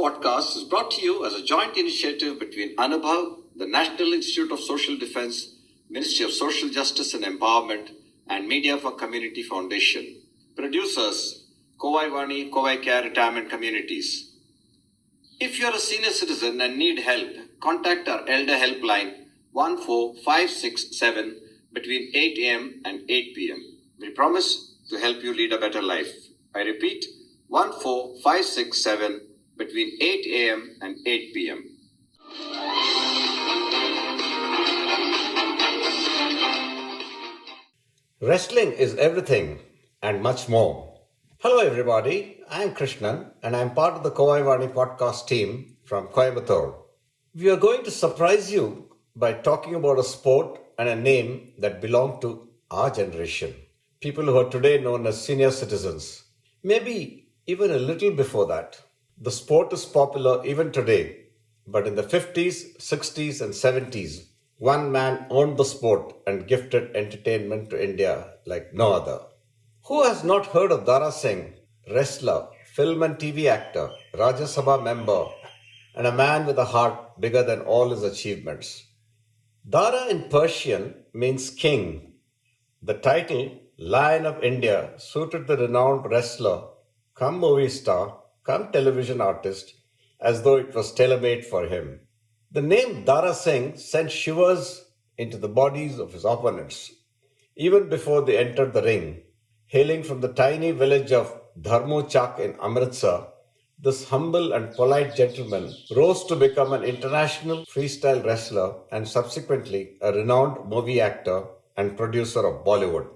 podcast is brought to you as a joint initiative between Anubhav, the National Institute of Social Defense, Ministry of Social Justice and Empowerment, and Media for Community Foundation. Producers, CovaiCare Retirement Communities. If you are a senior citizen and need help, contact our Elder Helpline 14567 between 8 a.m. and 8 p.m. We promise to help you lead a better life. I repeat, 14567 between 8 a.m. and 8 p.m. Wrestling is everything and much more. Hello everybody, I am Krishnan and I am part of the CovaiVani podcast team from Coimbatore. We are going to surprise you by talking about a sport and a name that belong to our generation. People who are today known as senior citizens. Maybe even a little before that. The sport is popular even today, but in the 50s, 60s and 70s, one man owned the sport and gifted entertainment to India like no other. Who has not heard of Dara Singh, wrestler, film and TV actor, Rajya Sabha member, and a man with a heart bigger than all his achievements? Dara in Persian means king. The title, Lion of India, suited the renowned wrestler, come movie star, come television artist, as though it was tailor-made for him. The name Dara Singh sent shivers into the bodies of his opponents, even before they entered the ring. Hailing from the tiny village of Dharmochak in Amritsar, this humble and polite gentleman rose to become an international freestyle wrestler and subsequently a renowned movie actor and producer of Bollywood.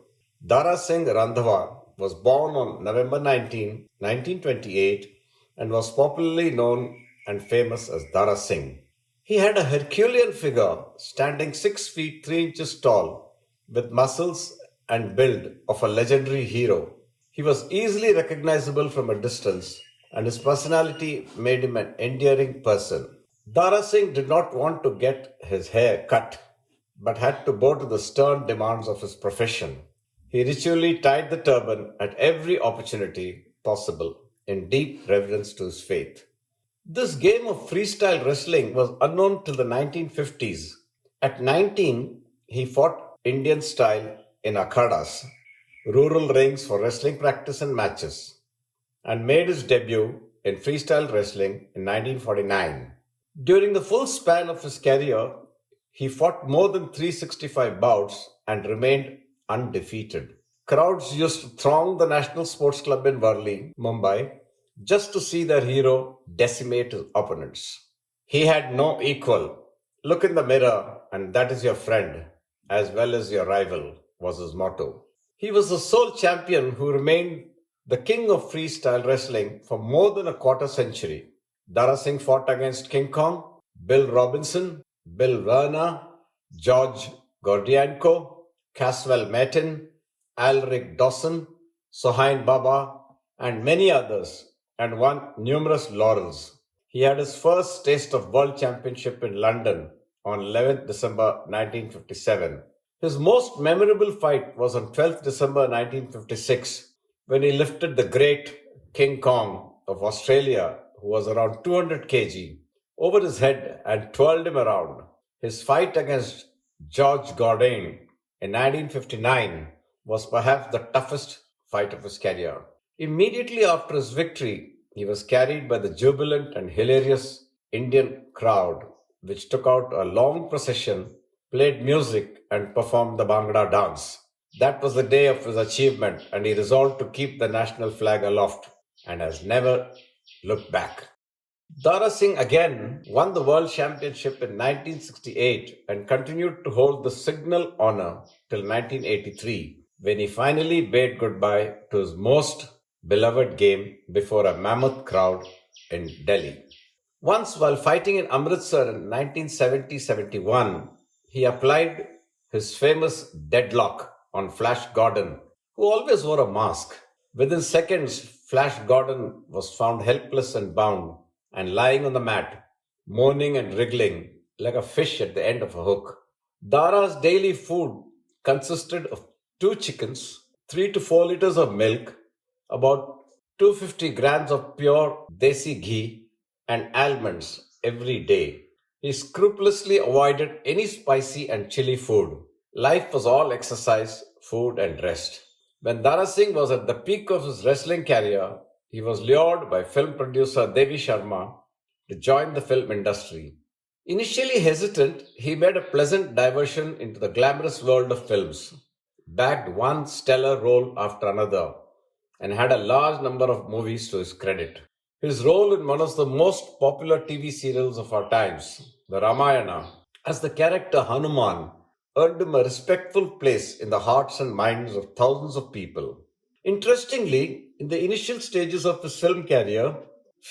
Dara Singh Randhawa was born on November 19, 1928 and was popularly known and famous as Dara Singh. He had a Herculean figure, standing 6 feet 3 inches tall, with muscles and build of a legendary hero. He was easily recognizable from a distance, and his personality made him an endearing person. Dara Singh did not want to get his hair cut, but had to bow to the stern demands of his profession. He ritually tied the turban at every opportunity possible, in deep reverence to his faith. This game of freestyle wrestling was unknown till the 1950s. At 19, he fought Indian style in akhadas, rural rings for wrestling practice and matches, and made his debut in freestyle wrestling in 1949. During the full span of his career, he fought more than 365 bouts and remained undefeated. Crowds used to throng the National Sports Club in Worli, Mumbai, just to see their hero decimate his opponents. He had no equal. Look in the mirror and that is your friend, as well as your rival, was his motto. He was the sole champion who remained the king of freestyle wrestling for more than a quarter century. Dara Singh fought against King Kong, Bill Robinson, Bill Werner, George Gordienko, Caswell Martin, Alric Dawson, Sohain Baba, and many others, and won numerous laurels. He had his first taste of World Championship in London on 11th December 1957. His most memorable fight was on 12th December 1956, when he lifted the great King Kong of Australia, who was around 200 kg, over his head and twirled him around. His fight against George Gordane in 1959 was perhaps the toughest fight of his career. Immediately after his victory, he was carried by the jubilant and hilarious Indian crowd, which took out a long procession, played music, and performed the Bhangra dance. That was the day of his achievement, and he resolved to keep the national flag aloft and has never looked back. Dara Singh again won the World Championship in 1968 and continued to hold the signal honor till 1983, when he finally bade goodbye to his most beloved game before a mammoth crowd in Delhi. Once, while fighting in Amritsar in 1970-71, he applied his famous deadlock on Flash Gordon, who always wore a mask. Within seconds, Flash Gordon was found helpless and bound and lying on the mat, moaning and wriggling like a fish at the end of a hook. Dara's daily food consisted of 2 chickens, 3 to 4 liters of milk, about 250 grams of pure desi ghee, and almonds every day. He scrupulously avoided any spicy and chilly food. Life was all exercise, food, and rest. When Dara Singh was at the peak of his wrestling career, he was lured by film producer Devi Sharma to join the film industry. Initially hesitant, he made a pleasant diversion into the glamorous world of films, bagged one stellar role after another, and had a large number of movies to his credit. His role in one of the most popular TV serials of our times, the Ramayana, as the character Hanuman, earned him a respectful place in the hearts and minds of thousands of people. Interestingly, in the initial stages of his film career,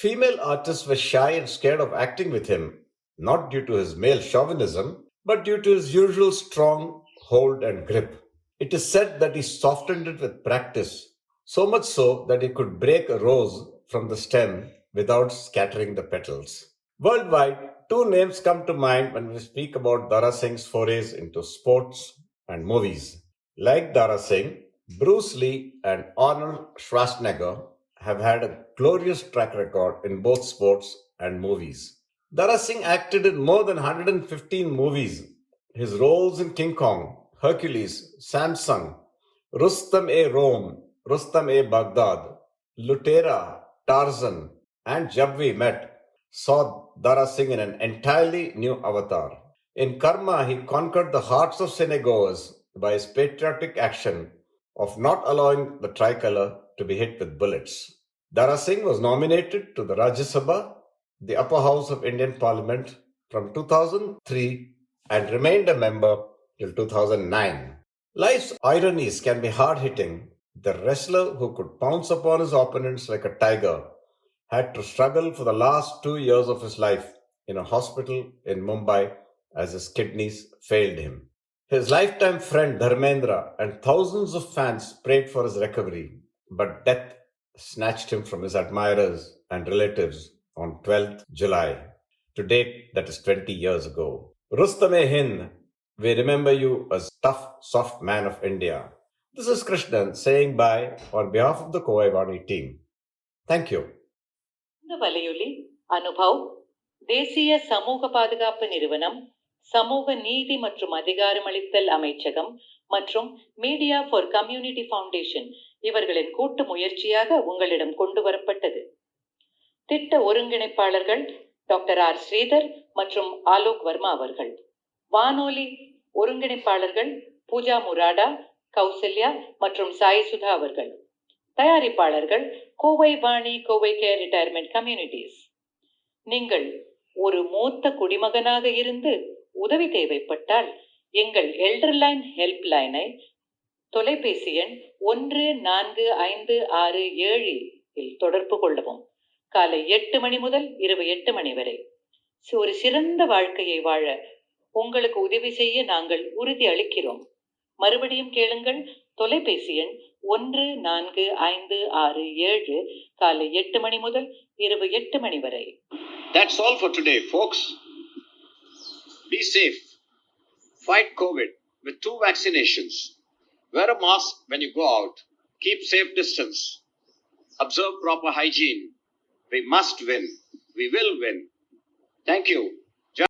female artists were shy and scared of acting with him, not due to his male chauvinism, but due to his usual strong hold and grip. It is said that he softened it with practice, so much so that he could break a rose from the stem without scattering the petals. Worldwide, two names come to mind when we speak about Dara Singh's forays into sports and movies. Like Dara Singh, Bruce Lee and Arnold Schwarzenegger have had a glorious track record in both sports and movies. Dara Singh acted in more than 115 movies. His roles in King Kong, Hercules, Samsung, Rustam-e Rome, Rustam-e Baghdad, Lutera, Tarzan, and Jab We Met saw Dara Singh in an entirely new avatar. In Karma, he conquered the hearts of cinegoers by his patriotic action of not allowing the tricolour to be hit with bullets. Dara Singh was nominated to the Rajya Sabha, the upper house of Indian Parliament, from 2003 and remained a member till 2009. Life's ironies can be hard-hitting. The wrestler who could pounce upon his opponents like a tiger had to struggle for the last 2 years of his life in a hospital in Mumbai as his kidneys failed him. His lifetime friend Dharmendra and thousands of fans prayed for his recovery, but death snatched him from his admirers and relatives on 12th July. To date, that is 20 years ago. Rustam-e-Hind, we remember you as tough, soft man of India. This is Krishnan saying bye on behalf of the CovaiCare team. Thank you. இந்த வலையொலி அனுபவ் தேசிய சமூக பாதுகாப்பு நிறுவனம், சமூக நீதி மற்றும் அதிகாரமளித்தல் அமைச்சகம் மற்றும் மீடியா ஃபார் கம்யூனிட்டி ஃபவுண்டேஷன் இவர்களின் கூட்டு முயற்சியாக உங்களிடம் கொண்டு வரப்பட்டது. திட்ட ஒருங்கிணைப்பாளர்கள் டாக்டர் ஆர் ஸ்ரீதர் மற்றும் ஆலோக் வர்மா அவர்கள். வானொலி ஒருங்கிணைப்பாளர்கள் பூஜா முராடா, கௌசல்யா மற்றும் சாய் சுதா அவர்கள். தயாரிப்பாளர்கள் Kovai Vani, CovaiCare retirement communities. நீங்கள் ஒரு மூத்த குடிமகனாக இருந்து உதவி தேவைப்பட்டால் எங்கள் எல்டர்லைன் ஹெல்ப் லைனை தொலைபேசி எண் 145667 இல் தொடர்பு கொள்ளவும். காலை 8 மணி முதல் இரவு 8 மணி வரை. ஒரு சிறந்த வாழ்க்கையை வாழ உங்களுக்கு உதவி செய்ய நாங்கள் உறுதி அளிக்கிறோம். மறுபடியும் கேளுங்கள். தொலைபேசி எண் 145667 காலை 8 மணி முதல் இரவு 8 மணி வரை. That's all for today, folks. Be safe. Fight COVID with 2 vaccinations. Wear a mask when you go out. Keep safe distance. Observe proper hygiene. We must win. We will win. Thank you.